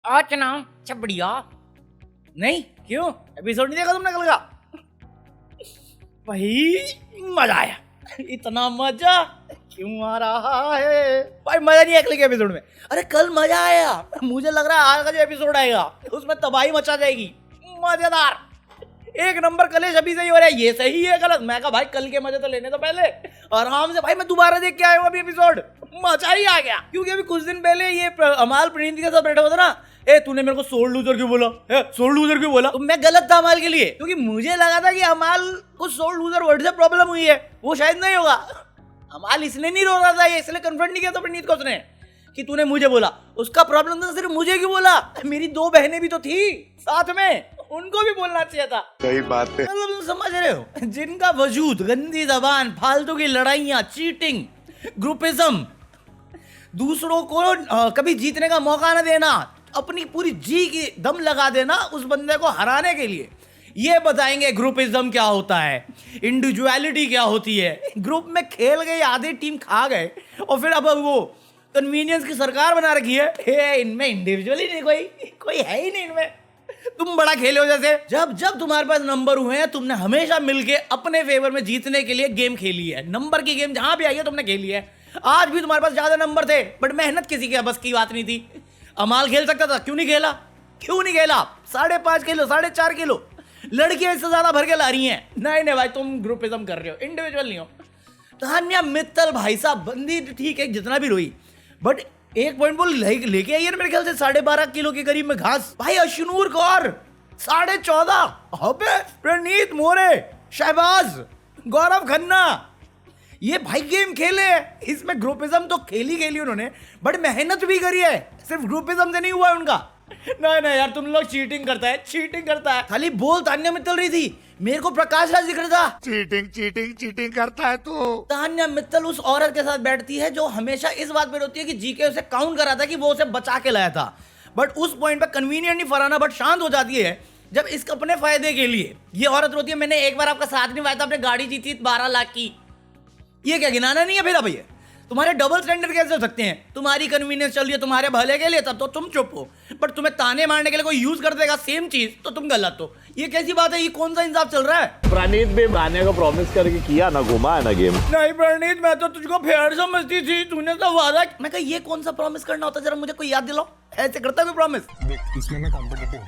आज ना अच्छा बढ़िया। नहीं क्यों एपिसोड नहीं देखा तुमने कल का? भाई मजा आया। इतना मजा क्यों आ रहा है भाई? मजा नहीं है कल के एपिसोड में। अरे कल मजा आया, मुझे लग रहा है आज का जो एपिसोड आएगा उसमें तबाही मचा जाएगी। मजेदार एक नंबर कलेश अभी से ही हो रहा है। ये सही है गलत? मैं कहा भाई कल के मजे तो लेने तो पहले आराम से। भाई मैं दोबारा देख के आया हूँ अभी एपिसोड, मजा ही आ गया। क्योंकि अभी कुछ दिन पहले ये अमाल प्रणीत के साथ बैठा हुआ था ना, ए तूने मेरे को सोल लूजर क्यों बोला, सोल लूजर क्यों बोला? तो मैं गलत था अमाल के लिए, क्योंकि मुझे लगा था कि अमाल को सोल लूजर वर्ड से प्रॉब्लम हुई है, वो शायद नहीं होगा। अमाल इसलिए नहीं रो रहा था, ये इसलिए कन्फ्रंट नहीं किया था प्रणीत को उसने कि तूने मुझे बोला। उसका प्रॉब्लम था सिर्फ मुझे क्यों बोला, मेरी दो बहनें भी तो थी साथ में, उनको भी बोलना चाहिए था। सही बात है। मतलब तुम समझ रहे हो, जिनका वजूद, गंदी जबान, फालतू की लड़ाइयाँ, चीटिंग, ग्रुपिज्म, दूसरों को कभी जीतने का मौका न देना, अपनी पूरी जी की दम लगा देना उस बंदे को हराने के लिए, ये बताएंगे ग्रुपिज्म क्या होता है, इंडिविजुअलिटी क्या होती है। ग्रुप में खेल गए, आधे टीम खा गए और फिर अब वो कन्वीनियंस की सरकार बना रखी है। इनमें इंडिविजुअली नहीं, कोई है ही नहीं इनमें। तुम बड़ा खेले हो जैसे, जब तुम्हारे पास नंबर हुए हैं तुमने हमेशा मिलके अपने फेवर में जीतने के लिए गेम खेली है। नंबर की गेम जहां भी आई है तुमने खेली है। आज भी तुम्हारे पास ज्यादा नंबर थे बट मेहनत किसी के बस की बात नहीं थी। अमाल खेल सकता था, क्यों नहीं खेला? 5.5 किलो 4.5 किलो लड़कियां इससे ज्यादा भर के ला रही हैं। नहीं भाई तुम ग्रुपिज्म कर रहे हो, इंडिविजुअल नहीं हो। तान्या मित्तल भाई साहब बंदी ठीक है जितना भी रोई, बट एक पॉइंट बोल लेके आई है मेरे ख्याल से 12.5 किलो के करीब में घास। भाई अशनूर कौर 14.5, अबे प्रणीत मोरे, शहबाज, गौरव खन्ना, ये भाई गेम खेले। इसमें ग्रुपिज्म तो खेली उन्होंने, बट मेहनत भी करी है। सिर्फ ग्रुपिज्म से नहीं हुआ है उनका। नहीं यार तुम लोग चीटिंग करता है। खाली बोल तान्या मित्तल रही थी, मेरे को प्रकाश राज दिख रहा था। चीटिंग करता है तू। तान्या मित्तल उस औरत के साथ बैठती है जो हमेशा इस बात पे रोती है कि जीके उसे काउंट करा था कि वो उसे बचा के लाया था, बट उस पॉइंट पे कन्वीनियंटली फरहाना बट शांत हो जाती है जब इसके अपने फायदे के लिए ये औरत रोती है, मैंने एक बार आपका साथ निभाया था, आपने गाड़ी जीती 12 लाख की। ये क्या गिनाना नहीं है फिर? भैया तुम्हारे डबल स्टैंडर्ड कैसे हो सकते हैं? तुम्हारी कन्वीनियंस चल रही है तुम्हारे भले के लिए तब तो तुम चुप हो, बट तुम्हें ताने मारने के लिए कोई यूज कर देगा सेम चीज तो तुम गलत हो। ये कैसी बात है? ये कौन सा इंसाफ चल रहा है? प्रणीत भी गाने को प्रॉमिस करके किया ना, घुमा है ना गेम। नहीं प्रणीत मैं तो तुझको फेयर समझती थी, तूने तो वादा। मैं कहा ये कौन सा प्रॉमिस करना होता है, जरा मुझे कोई याद दिलाओ। ऐसे करता कोई प्रॉमिस? इसमें मैं कॉम्पिटिटिव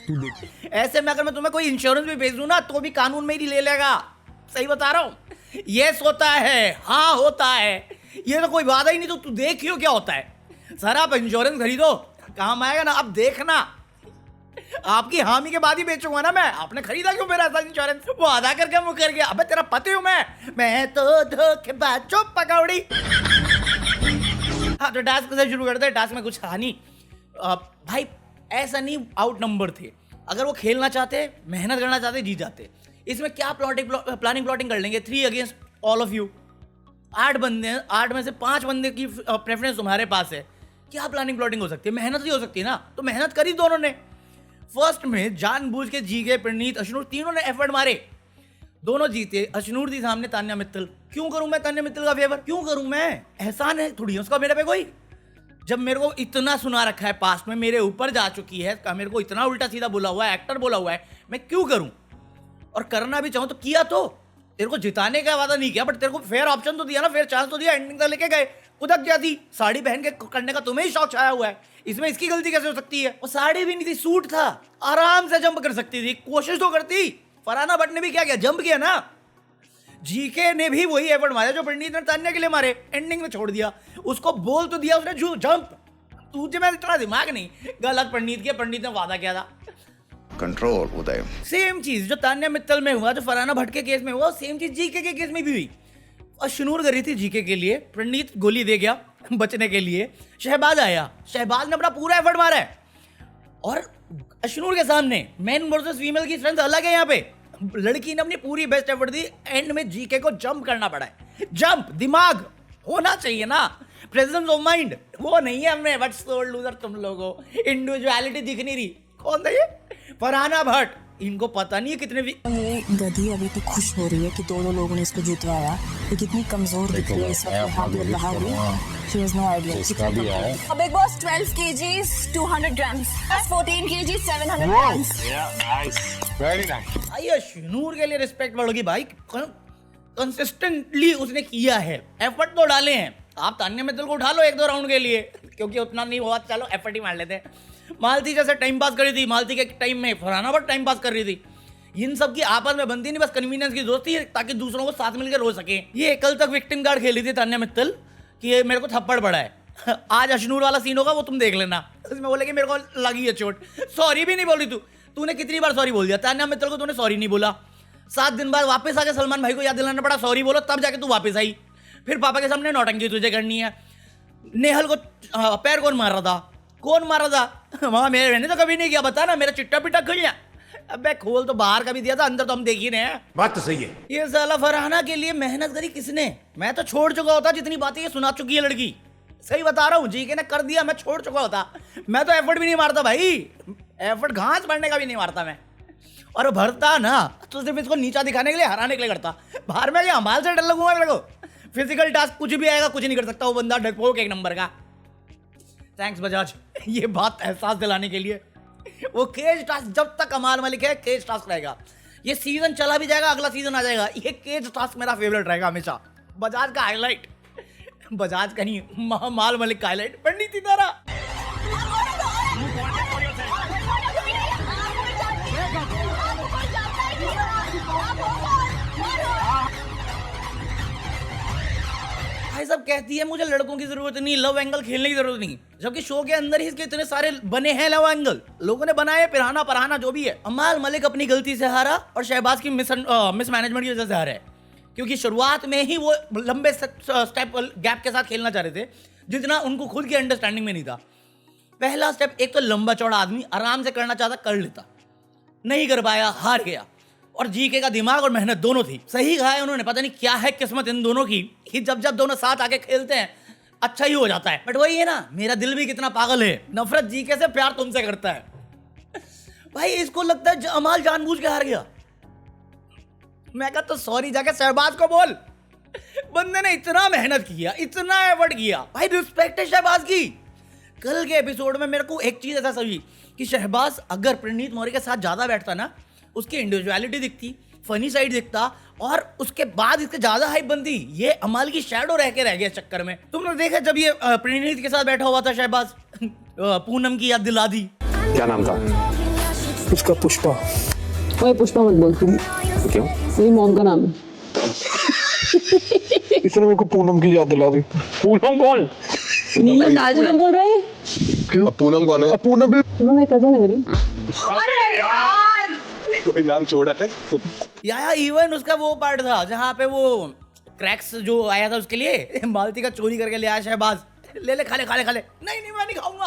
तू देख। ऐसे में अगर मैं तुम्हें कोई इंश्योरेंस भी भेज दूं ना तो भी कानून में ही ले लेगा। सही बता रहा हूं। यस होता है, हाँ होता है, ये तो कोई वादा ही नहीं। तो तू देखियो क्या होता है। सर आप इंश्योरेंस खरीदो, काम आएगा ना। अब देखना आपकी हामी के बाद ही बेचूंगा ना मैं। आपने खरीदा क्यों मेरा ऐसा इंश्योरेंस? वो अदा करके मुकर गया। अबे तेरा पति हूं मैं तो धोखेबाज चुप पकौड़ी। हाँ तो टास्क से शुरू करते हैं। टास्क में कुछ कहानी भाई ऐसा नहीं आउट नंबर थे। अगर वो खेलना चाहते, मेहनत करना चाहते, जीत जाते। इसमें क्या प्लानिंग कर लेंगे। 3 अगेंस्ट ऑल ऑफ यू, 8 बंदे हैं, 8 में से 5 बंदे की प्रेफरेंस तुम्हारे पास है। क्या प्लानिंग हो सकती है? मेहनत ही हो सकती है ना। तो मेहनत करी दोनों ने। फर्स्ट में जानबूझ के जीके, प्रणीत, अशनूर तीनों ने एफर्ट मारे, दोनों जीते। अशनूर थी सामने तान्या मित्तल। क्यों करूं मैं तान्या मित्तल का फेवर? क्यों करूं मैं? एहसान है थोड़ी है उसका मेरे पे कोई। जब मेरे को इतना सुना रखा है, पास्ट में मेरे ऊपर जा चुकी है, मेरे को इतना उल्टा सीधा बोला हुआ है, एक्टर बोला हुआ है, मैं क्यों करूं? और करना भी चाहूं तो किया तो। तेरे को जिताने का वादा नहीं किया बट तेरे को फेयर ऑप्शन तो दिया ना, फेयर चांस तो दिया। एंडिंग तक लेके गए, कुदक जाती। साड़ी पहन के करने का तुम्हें ही शौक छाया हुआ है, इसमें इसकी गलती कैसे हो सकती है? और साड़ी भी नहीं थी, सूट था, आराम से जंप कर सकती थी, कोशिश तो करती। फरहाना भट्ट ने भी क्या किया? जंप किया ना। जीके ने भी वही एफर्ट मारा जो प्रणीत ने तान्या के लिए मारे, एंडिंग में छोड़ दिया। उसको बोल तो दिया उसने जंप। तुझे में इतना दिमाग नहीं। गलत प्रणीत किया, प्रणीत ने वादा किया था। कंट्रोल उदय। सेम चीज जो तान्या मित्तल में हुआ, जो फरहाना भट्ट के केस में हुआ, सेम चीज जीके के केस में भी हुई। अशनूर कर रही थी जीके के लिए, प्रणीत गोली दे गया बचने के लिए। शहबाज आया, शहबाज ने अपना पूरा एफर्ट मारा है। और अशनूर के सामने मेन वर्सेस फीमेल की स्ट्रेंथ अलग है। यहाँ पे लड़की ने अपनी पूरी बेस्ट एफर्ट दी, एंड में जीके को जंप करना पड़ा है। जंप दिमाग होना चाहिए ना, प्रेजेंस ऑफ माइंड वो नहीं है हमें। बट सोल लूजर तुम लोगों, इंडिविजुअलिटी दिख नहीं रही। कौन था ये? फरहाना भट्ट। इनको पता नहीं है कितने भी ये गधी अभी तक खुश हो रही है कि दोनों लोगों ने इसको जितवाया। ये कितनी कमजोर दिख रही है इस वक्त यहाँ पे बाहर भी। She has no idea. इसका भी है Big Boss 12 kgs 200 grams. 14 kgs 700 grams. Very nice. भाई अशनूर के लिए रिस्पेक्ट बढ़ोगी भाई, कंसिस्टेंटली उसने किया है, एफर्ट तो डाले हैं। आप तान्या मित्तल को उठा लो एक दो राउंड के लिए, क्योंकि उतना नहीं हुआ, चलो एफर्ट ही मार लेते हैं। मालती जैसे टाइम पास कर रही थी, मालती के टाइम में फरहाना बट टाइम पास कर रही थी। इन सब की आपस में बनती नहीं, बस कन्वीनियंस की दोस्ती है ताकि दूसरों को साथ मिलकर रो सके। ये कल तक विक्टिम कार्ड खेली थी तान्या मित्तल कि ये मेरे को थप्पड़ पड़ा है। आज अशनूर वाला सीन होगा, वो तुम देख लेना। उसमें बोले कि मेरे को लगी है चोट, सॉरी भी नहीं बोली तूने कितनी बार सॉरी बोल दिया? तान्या मित्तल को तूने सॉरी नहीं बोला। 7 दिन बाद वापस आके सलमान भाई को याद दिलाना पड़ा सॉरी बोलो, तब जाके तू वापस आई। फिर पापा के सामने नौटंकी तुझे करनी है। नेहल को पैर कौन मार रहा था? कौन मार रहा था? वहां मेरे मैंने तो कभी नहीं किया, बता ना, मेरा चिट्टा पिट्टा खुल गया। अबे खोल तो बाहर का भी दिया था, अंदर तो हम देख ही रहे हैं। बात तो सही है। ये साला फरहाना के लिए मेहनत करी किसने? मैं तो छोड़ चुका होता, जितनी बातें ये सुना चुकी है लड़की। सही बता रहा हूँ, जी के ने कर दिया, मैं छोड़ चुका होता। मैं तो एफर्ट भी नहीं मारता भाई, एफर्ट घास भरने का भी नहीं मारता मैं। और भरता ना तो सिर्फ इसको नीचा दिखाने के लिए, हराने के लिए करता। बाहर में क्या हमाल से डर लगूंगा मेरे को? फिजिकल टास्क कुछ भी आएगा, कुछ नहीं कर सकता वो बंदा, डरपोक एक नंबर का। थैंक्स बजाज, ये बात एहसास दिलाने के लिए। वो केज टास्क जब तक अमाल मलिक है, केज टास्क रहेगा। ये सीजन चला भी जाएगा, अगला सीजन आ जाएगा, ये केज टास्क मेरा फेवरेट रहेगा हमेशा। बजाज का हाईलाइट, बजाज का नहीं, अमाल मलिक का हाईलाइट, पंडित की तरह। भाई सब कहती है मुझे लड़कों की जरूरत नहीं, लव एंगल खेलने की जरूरत नहीं, जबकि शो के अंदर ही इसके इतने सारे बने हैं लव एंगल। लोगों ने बनाए, पिराना पराना जो भी है। अमाल मलिक अपनी गलती से हारा और शहबाज की मिसमैनेजमेंट की वजह से हारा है, क्योंकि शुरुआत में ही वो लंबे स्टेप गैप के साथ खेलना चाह रहे थे, जितना उनको खुद की अंडरस्टैंडिंग में नहीं था। पहला स्टेप, एक तो लंबा चौड़ा आदमी आराम से करना चाहता, कर लेता, नहीं कर पाया, हार गया। और जीके का दिमाग और मेहनत दोनों थी। सही कहा है उन्होंने, पता नहीं क्या है किस्मत इन दोनों की कि जब जब दोनों साथ आके खेलते हैं अच्छा ही हो जाता है। बट वही है ना, मेरा दिल भी कितना पागल है, नफरत जीके से, प्यार तुमसे करता है। भाई इसको लगता है अमाल जानबूझ के हार गया। मैं कहता तो सॉरी जाके शहबाज को बोल, बंदे ने इतना मेहनत किया, इतना एफर्ट किया, भाई रिस्पेक्ट है शहबाज की। कल के एपिसोड में मेरे को एक चीज ऐसा समझी कि शहबाज अगर प्रणीत मौर्य के साथ ज्यादा बैठता ना, उसकी इंडिविजुअलिटी दिखती, फनी साइड दिखता, और उसके बाद इसके ज्यादा हाइप बनती। ये अमाल की शैडो रह गया चक्कर में। तुमने देखा जब ये प्रणीत के साथ बैठा हुआ था शहबाज, पूनम की याद दिला दी। क्या नाम था उसका? पुष्पा। ओए पुष्पा मत बोल तुम, क्यों? मेरी मॉम का नाम है। इसने मेरे को पूनम की याद दिला दी। पूनम कौन? नीलम आज में बोल रहे हैं? क्यों? पूनम कौन है? पूनम भी पूनम एक कजन है मेरी। कोई नाम छोड़ा है या इवन उसका वो पार्ट था जहाँ पे वो क्रैक्स जो आया था उसके लिए मालती का चोरी करके ले आया शहबाज, ले खा ले। नहीं मैं नहीं खाऊंगा।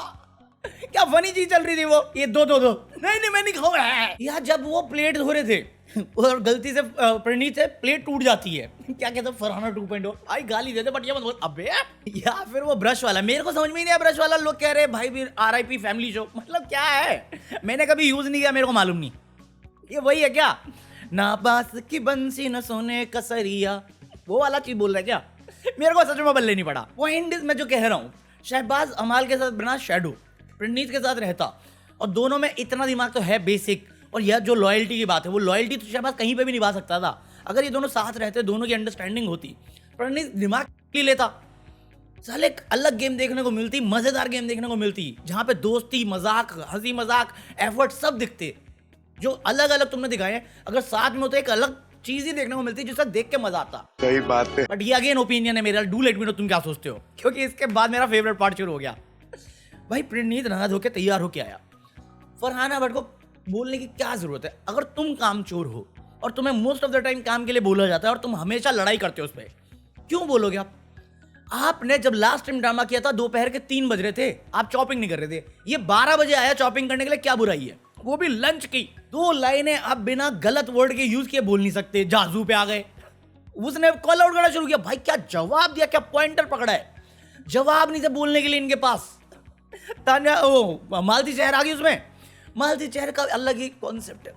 क्या फनी चीज चल रही थी वो, ये दो नहीं मैं नहीं खाऊंगा। यार जब वो प्लेट धो रहे थे और गलती से प्रणीत से प्लेट टूट जाती है, क्या कहते हैं फरहाना 2.0, भाई गाली देते बट ये मत बोल अबे। या फिर वो ब्रश वाला, मेरे को समझ में ही नहीं आया ब्रश वाला। लोग कह रहे भाई भी RIP फैमिली शो, मतलब क्या है? मैंने कभी यूज नहीं किया, मेरे को मालूम नहीं। ये वही है क्या, ना बांस की बंसी न सोने का सरिया, वो वाला चीज बोल रहा है क्या? मेरे को सच में बल्ले नहीं पड़ा। पॉइंट इज, मैं जो कह रहा हूँ, शहबाज अमाल के साथ बना शैडो, प्रणीत के साथ रहता, और दोनों में इतना दिमाग तो है बेसिक। और यह जो लॉयल्टी की बात है, वो लॉयल्टी तो शहबाज कहीं पे भी निभा सकता था अगर ये दोनों साथ रहते, दोनों की अंडरस्टैंडिंग होती। प्रणीत दिमाग ही लेता, साले एक अलग गेम देखने को मिलती, मजेदार गेम देखने को मिलती, जहाँ पे दोस्ती, मजाक, हंसी मजाक, एफर्ट सब दिखते। जो अलग अलग तुमने दिखाए हैं, अगर साथ में होते एक अलग चीज ही देखने को मिलती जिससे देख के मजा आता। सही बात है। बट ये अगेन ओपिनियन है मेरा, डू लेट मी नो तुम क्या सोचते हो, क्योंकि इसके बाद मेरा फेवरेट पार्ट शुरू हो गया। भाई प्रणीत नहा धो के तैयार होके आया, फरहाना भट्ट को बोलने की क्या जरूरत है? अगर तुम कामचोर हो और तुम्हें मोस्ट ऑफ द टाइम काम के लिए बोला जाता है और तुम हमेशा लड़ाई करते हो उस पर, क्यों बोलोगे आप? आपने जब लास्ट टाइम ड्रामा किया था दोपहर के 3 बज रहे थे, आप चॉपिंग नहीं कर रहे थे, ये 12 बजे आया चॉपिंग करने के लिए, क्या बुराई है? वो भी लंच की 2 लाइनें आप बिना गलत वर्ड के यूज किए बोल नहीं सकते। जाजू पे आ गए, उसने कॉल आउट करना शुरू किया। भाई क्या जवाब दिया, क्या पॉइंटर पकड़ा है? जवाब नहीं थे बोलने के लिए इनके पास। तान्या ओ मालती शहर आ गई उसमें, मालती चेहरे का अलग ही कॉन्सेप्ट है।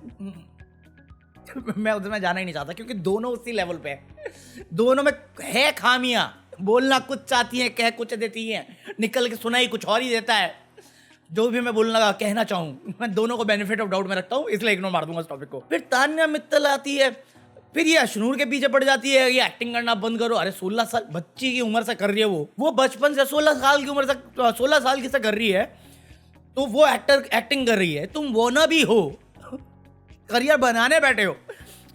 मैं उधर में जाना ही नहीं चाहता क्योंकि दोनों उसी लेवल पे है। दोनों में है खामियां, बोलना कुछ चाहती हैं, कह कुछ देती हैं, निकल के सुनाई कुछ और ही देता है। जो भी मैं बोलना कहना चाहूँ, मैं दोनों को बेनिफिट ऑफ डाउट में रखता हूँ, इसलिए इग्नोर मार दूंगा इस टॉपिक को। फिर तान्या मित्तल आती है, फिर ये अशनूर के पीछे पड़ जाती है, ये एक्टिंग करना बंद करो। अरे 16 साल बच्ची की उम्र से कर रही है वो बचपन से 16 साल की उम्र से 16 साल की से कर रही है, तो वो एक्टिंग कर रही है। तुम वो ना भी हो, करियर बनाने बैठे हो,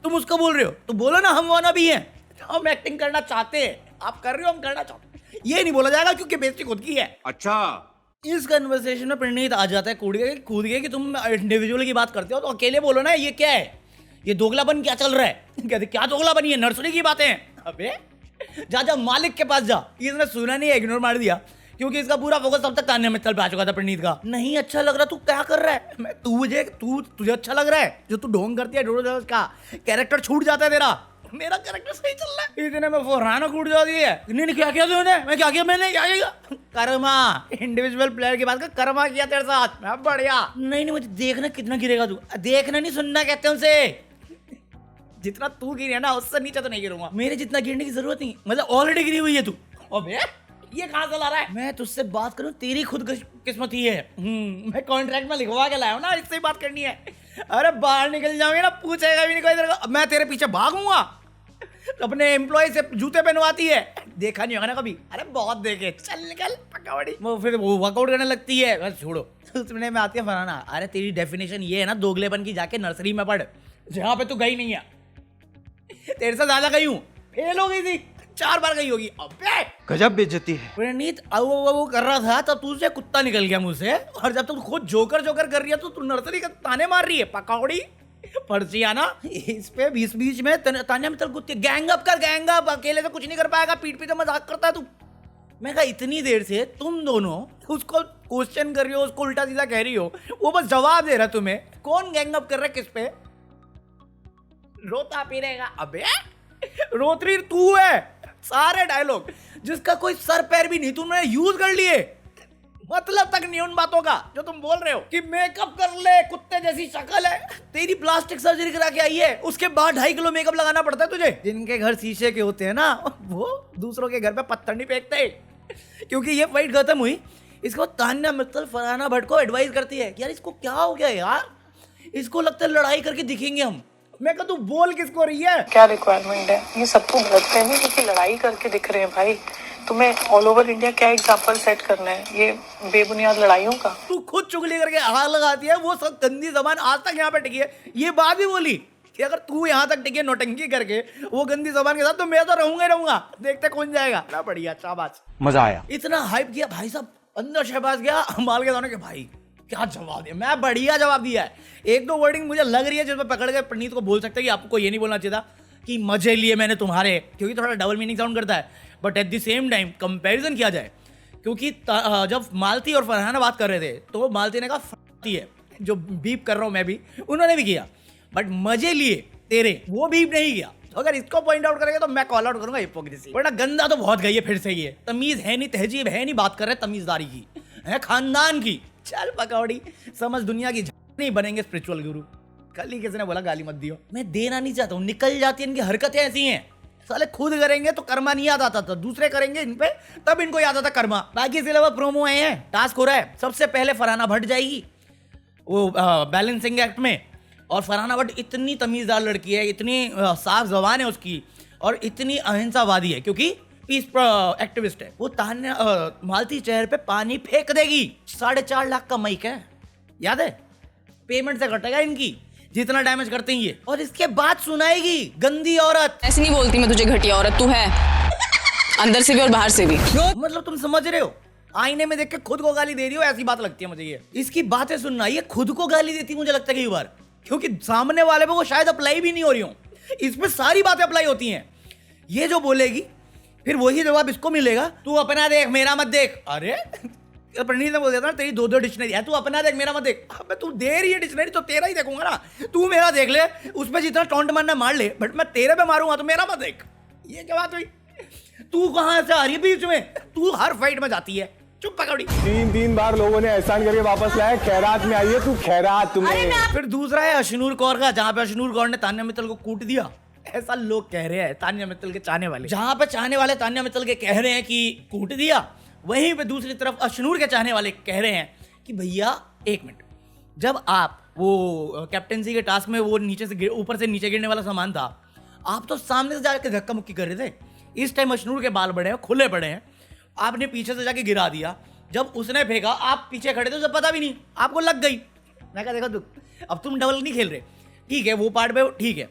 तुम उसको बोल रहे हो, तो बोलो ना हम वो ना भी हैं, हम एक्टिंग करना चाहते हैं, आप कर रहे हो हम करना चाहते हैं। ये नहीं बोला जाएगा क्योंकि बेइज्जती खुद की है। अच्छा, इस कन्वर्सेशन में प्रणीत आ जाता है कूद के कि तुम इंडिविजुअल की बात करते हो तो अकेले बोलो ना, ये क्या है, ये दोगलापन क्या चल रहा है। कहते क्या दोगलापन, ये नर्सरी की बातें हैं। अबे जा मालिक के पास जा। इसने सुना नहीं, इग्नोर मार दिया क्योंकि इसका पूरा फोकस तब तक तान्या मित्तल पे आ चुका था प्रणीत का। नहीं अच्छा लग रहा, तू क्या कर रहा है, मैं तुझे अच्छा लग रहा है जो तू ढोंग करती है, डोडो का कैरेक्टर छूट जाता है तेरा, मेरा कैरेक्टर सही चल रहा है। इतने में फरहाना कूट जाती है, नहीं क्या किया तूने, मैं क्या किया, मैंने क्या किया, कर्मा, इंडिविजुअल प्लेयर की बात कर, कर्मा किया तेरे साथ, मैं बढ़िया। नहीं मुझे देखना कितना गिरेगा तू, देखना नहीं सुनना कहते हैं उनसे, जितना तू गिरे ना उससे नीचे तो नहीं गिरूंगा, मेरे जितना गिरने की जरूरत नहीं, मतलब ऑलरेडी गिरी हुई है तू। अबे ये कहां से ला रहा है, मैं तुझसे बात करूं, तेरी खुद किस्मत ही है। मैं कॉन्ट्रैक्ट में लिखवा के लाया हूं ना, इससे ही बात करनी है। अरे बाहर निकल जाओगे ना, पूछेगा भी नहीं कोई तेरे को, मैं तेरे पीछे भागूंगा। अपने एम्प्लॉय से जूते पहनवाती है, देखा नहीं होगा ना कभी, अरे बहुत देखे, चल निकल पकौड़ी। वो फिर वो वर्कआउट करने लगती है, बस छोड़ो। उसमें में आती है फरहाना, अरे तेरी डेफिनेशन ये है ना दोगलेपन की, जाके नर्सरी में पढ़ जहां पे तू गई नहीं है, तेरे से ज्यादा गई हूं, फेल हो गई थी, 4 बार गई होगी। अबे गजब बेइज्जती है। प्रणीत वो कर रहा था तब तुझसे कुत्ता निकल गया मुंह से, और जब तू खुद जोकर कर रही है तो तू नर्सरी का ताने मार रही है। पकौड़ी पर्ची आना इस पे बीच में तान्या मित्तल कुत्ते, गैंग अप कर, गैंग अप, अकेले से कुछ नहीं कर पाएगा, पीठ पे तो मजाक करता है तू। मैं कहा इतनी देर से तुम दोनों उसको क्वेश्चन कर रही हो, उसको उल्टा सीधा कह रही हो, वो बस जवाब दे रहा तुम्हें, कौन गैंग अप कर रहा है किस पे, रोता फिरेगा। अबे रोतरी तू है, सारे डायलॉग जिसका कोई सर पैर भी नहीं तुमने यूज कर लिए, मतलब तक नहीं उन बातों का जो तुम बोल रहे हो कि मेकअप कर ले, कुत्ते जैसी शक्ल है तेरी, प्लास्टिक सर्जरी करा के आई है, उसके बाद 2.5 किलो मेकअप लगाना पड़ता है तुझे। जिनके घर शीशे के होते हैं ना, वो दूसरों के घर पे पत्थर नहीं फेंकते। क्योंकि ये फाइट खत्म हुई, इसको तान्या मित्तल फरहाना भट्ट को एडवाइस करती है, यार इसको क्या हो गया यार, इसको लगता है लड़ाई करके दिखेंगे हम। मैं कहा तू बोल किसको रही है, क्या रिक्वायरमेंट है, ये सबको गलत फहमी क्योंकि लड़ाई करके दिख रहे हैं भाई, तुम्हें ऑल ओवर इंडिया क्या एग्जांपल सेट करना है ये बेबुनियाद लड़ाइयों का। तू खुद चुगली करके आग लगाती है, वो सब गंदी जबान आज तक यहाँ पे टिकी है। ये बात भी बोली कि अगर तू यहाँ तक टिकी है नौटंकी करके वो गंदी जबान के साथ, तो मैं तो रहूंगा, देखते कौन जाएगा ना। बढ़िया, शाबाश, मजा आया। इतना हाइप किया भाई साहब, अंदर शहबाज गया माल के दाने के, भाई क्या जवाब दिया, मैं बढ़िया जवाब दिया है। 1-2 वर्डिंग मुझे लग रही है जिसमें पकड़ के प्रणीत को बोल सकते हैं कि आपको ये नहीं बोलना चाहिए था कि मजे लिए मैंने तुम्हारे, क्योंकि थोड़ा डबल मीनिंग साउंड करता है, but at the same time comparison किया जाए, क्योंकि जब मालती और फरहाना बात कर रहे थे तो मालती ने कहा है, जो बीप कर रहा हूं मैं भी, उन्होंने भी किया, बट मजे लिए तेरे वो बीप नहीं किया। तो अगर इसको पॉइंट आउट करेंगे तो मैं कॉल आउट करूंगा हिपोक्रेसी, वरना गंदा तो बहुत गई है फिर से, ये तमीज है नहीं, तहजीब है नहीं, बात कर रहे तमीजदारी की है, खानदान की। चल पकौड़ी, समझ दुनिया की नहीं बनेंगे स्पिरिचुअल गुरु। कल ही किसी ने बोला गाली मत दियो, मैं देना नहीं चाहता हूँ, निकल जाती है, इनकी हरकतें ऐसी हैं, साले खुद करेंगे तो कर्मा नहीं याद आता था, दूसरे करेंगे इन पे तब इनको याद आता कर्मा। बाकी इसके अलावा प्रोमो आए हैं, टास्क हो रहा है, सबसे पहले फरहाना भट्ट जाएगी वो बैलेंसिंग एक्ट में, और फरहाना भट्ट इतनी तमीज़दार लड़की है, इतनी साफ जबान है उसकी, और इतनी अहिंसावादी है क्योंकि पीस एक्टिविस्ट है। वो तान्या मालती चेहरे पे पानी फेंक देगी, 4.5 लाख का माइक है, याद है, पेमेंट से कटेगा इनकी जितना डैमेज करते हैं ये, और इसके बाद सुनाएगी गंदी औरत। ऐसे नहीं बोलती मैं तुझे घटिया औरत, तू है अंदर से भी और बाहर से भी। मतलब तुम समझ रहे हो, आईने में देख के खुद को गाली दे रही हो, ऐसी बात लगती है मुझे ये। इसकी बातें सुनना, ये खुद को गाली देती मुझे लगता है कई बार, क्योंकि सामने वाले पे वो शायद अप्लाई भी नहीं हो रही हो, इस पे सारी बातें अप्लाई होती हैं। ये जो बोलेगी फिर वही जवाब इसको मिलेगा, तू अपना देख मेरा मत देख। अरे प्रणीत ने बोल दिया था तेरी 2-2 डिक्शनरी है, तू अपना देख मेरा मत देख। अबे तू दे रही है डिक्शनरी तो तेरा ही देखूंगा ना, तू मेरा देख ले, उस पर जितना टॉन्ट मारना मार ले, बट मैं तेरे पे मारूंगा तो मेरा मत देख। ये क्या बात हुई, तू कहां से आ रही है बीच में, तू हर फाइट में जाती है, चुप पकौड़ी। 3 बार लोगों ने एहसान करके वापस लाया, खैरात में आई है तू, खैरात तुम्हें। फिर दूसरा है अशनूर कौर का, जहां पे अशनूर कौर ने तान्या मित्तल को कूट दिया, ऐसा लोग कह रहे हैं तान्या मित्तल के चाहने वाले। जहां पे चाहने वाले तान्या मित्तल के कह रहे हैं कि कूट दिया, वहीं पे दूसरी तरफ अशनूर के चाहने वाले कह रहे हैं कि भैया एक मिनट, जब आप वो कैप्टेंसी के टास्क में वो नीचे से ऊपर से नीचे गिरने वाला सामान था, आप तो सामने से जाके धक्का मुक्की कर रहे थे। इस टाइम अशनूर के बाल बड़े हैं, खुले पड़े हैं, आपने पीछे से जाके गिरा दिया। जब उसने फेंका आप पीछे खड़े थे, उसे पता भी नहीं, आपको लग गई। मैं कहा देखा अब तुम डबल नहीं खेल रहे, ठीक है वो पार्ट पे ठीक है।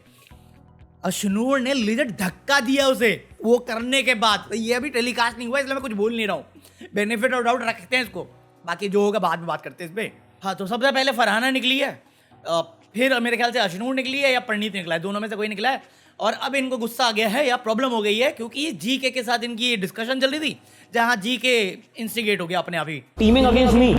अशनूर ने लिजिट धक्का दिया उसे, वो करने के बाद ये अभी टेलीकास्ट नहीं हुआ इसलिए मैं कुछ बोल नहीं रहा हूँ, बेनिफिट ऑफ डाउट रखते हैं इसको, बाकी जो होगा बाद में बात करते हैं इस पे। हाँ तो सबसे पहले फरहाना निकली है, फिर मेरे ख्याल से अशनूर निकली है या प्रणीत निकला है, दोनों में से कोई निकला है। और अब इनको गुस्सा आ गया है या प्रॉब्लम हो गई है, क्योंकि जीके के साथ इनकी डिस्कशन चल रही थी, जहाँ जीके इंस्टिगेट हो गया अपने आप ही। Teeming against me.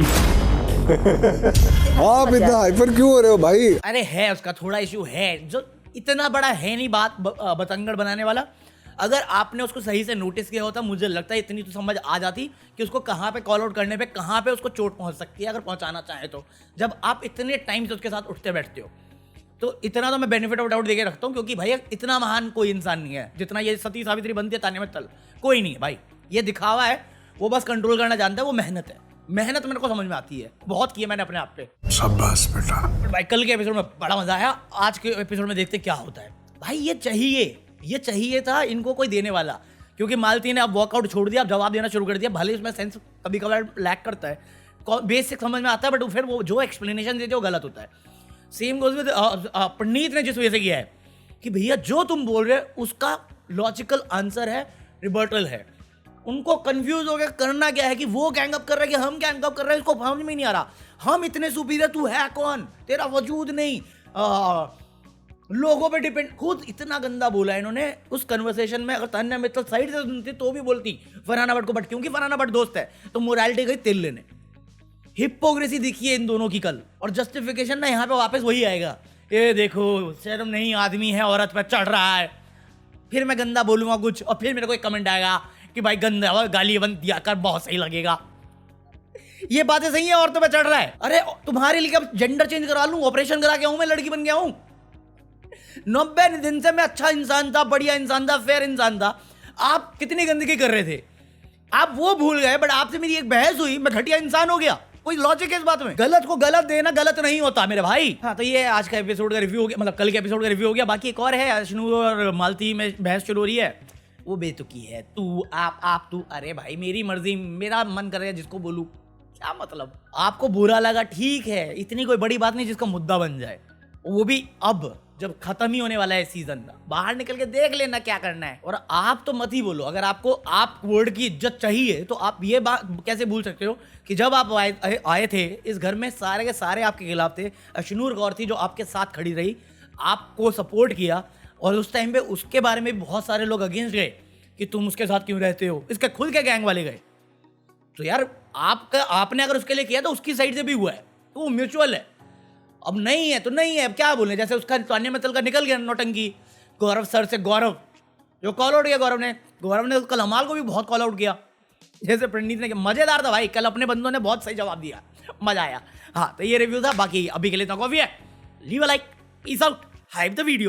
आप इतना हाइपर क्यों हो रहे हो भाई? अरे है उसका थोड़ा इशू है, जो इतना बड़ा है नहीं बात बतंगड़ बनाने वाला। अगर आपने उसको सही से नोटिस किया होता, मुझे लगता है इतनी तो समझ आ जाती कि उसको कहाँ पे कॉल आउट करने पे कहाँ पे उसको चोट पहुँच सकती है, अगर पहुँचाना चाहे तो। जब आप इतने टाइम से उसके साथ उठते बैठते हो, तो इतना तो मैं बेनिफिट ऑफ डाउट देके रखता हूँ, क्योंकि भाई इतना महान कोई इंसान नहीं है जितना ये सती सावित्री बनती है तान्या मित्तल, कोई नहीं है भाई। ये दिखावा है, वो बस कंट्रोल करना जानता है, वो मेहनत है, मेहनत मेरे को समझ में आती है, बहुत की है मैंने अपने आप पे। शाबाश बेटा। भाई कल के एपिसोड में बड़ा मजा आया, आज के एपिसोड में देखते क्या होता है। भाई ये चाहिए था इनको कोई देने वाला, क्योंकि मालती ने अब वॉकआउट छोड़ दिया, अब जवाब देना शुरू कर दिया। भले इसमें सेंस कभी कभार लैक करता है, बेसिक समझ में आता है, बट फिर वो जो एक्सप्लेनेशन देते हैं वो गलत होता है। सेम गोज विद पंडित ने जिस वजह से किया है कि भैया जो तुम बोल रहे हो उसका लॉजिकल आंसर है, रिबर्टल है। उनको कंफ्यूज हो गया करना क्या है, कि वो गैंग अप कर रहा है कि हम गैंग अप कर रहे हैं, इसको समझ में नहीं आ रहा। हम इतने सुपीरियर, तू है कौन, तेरा वजूद नहीं, लोगों पे डिपेंड। खुद इतना गंदा बोला है इन्होंने उस कन्वर्सेशन में। अगर तान्या मित्तल साइड से सुनती तो भी बोलती फरहाना भट्ट को, बट क्योंकि फरहाना भट्ट दोस्त है तो मोरालिटी गई तिल लेने। हिपोक्रेसी दिखी है इन दोनों की कल, और जस्टिफिकेशन ना यहाँ पे वापस वही आएगा, ये देखो शर्म नहीं, आदमी है औरत पे चढ़ रहा है। फिर मैं गंदा बोलूंगा कुछ और फिर मेरे को एक कमेंट आएगा कि भाई गंदा गाली बंद दिया कर, बहुत सही लगेगा। ये बातें सही है, औरतों पे चढ़ रहा है। अरे तुम्हारे लिए अब जेंडर चेंज करा लूं, ऑपरेशन करा के हूं, मैं लड़की बन गया हूं। 90 दिन से मैं अच्छा इंसान था, बढ़िया इंसान था, फेयर इंसान था। आप कितनी गंदगी कर रहे थे, आप वो भूल गए, बट आपसे मेरी एक बहस हुई, मैं घटिया इंसान हो गया। कोई लॉजिक है इस बात में? गलत को गलत देना गलत नहीं होता मेरे भाई। हाँ तो ये आज का एपिसोड का रिव्यू हो गया, मतलब कल के एपिसोड का रिव्यू हो गया। बाकी एक और है, अशनूर और मालती में बहस शुरू हो रही है, वो बेतुकी है। तू आप तू, अरे भाई मेरी मर्जी, मेरा मन कर रहा है जिसको बोलूं, क्या मतलब। आपको बुरा लगा ठीक है, इतनी कोई बड़ी बात नहीं जिसका मुद्दा बन जाए, वो भी अब जब खत्म ही होने वाला है सीजन, बाहर निकल के देख लेना क्या करना है। और आप तो मत ही बोलो, अगर आपको आप वर्ड की इज्जत चाहिए तो आप ये बात कैसे भूल सकते हो कि जब आप आए थे इस घर में, सारे के सारे आपके खिलाफ थे। अशनूर कौर थी जो आपके साथ खड़ी रही, आपको सपोर्ट किया, और उस टाइम पे उसके बारे में बहुत सारे लोग अगेंस्ट गए कि तुम उसके साथ क्यों रहते हो, इसके खुद के गैंग वाले गए। तो यार आपने अगर उसके लिए किया तो उसकी साइड से भी हुआ है, तो वो म्यूचुअल है। अब नहीं है तो नहीं है, अब क्या बोले। जैसे उसका तान्या मित्तल का निकल गया नौटंकी, गौरव सर से, गौरव जो कॉल आउट किया, गौरव ने कल हमाल को भी बहुत कॉल आउट किया, जैसे पंडित ने। मजेदार था भाई, कल अपने बंदों ने बहुत सही जवाब दिया, मजा आया। हाँ तो ये रिव्यू था, बाकी अभी के लिए तो कॉफी है, leave a like, peace out, hype the video.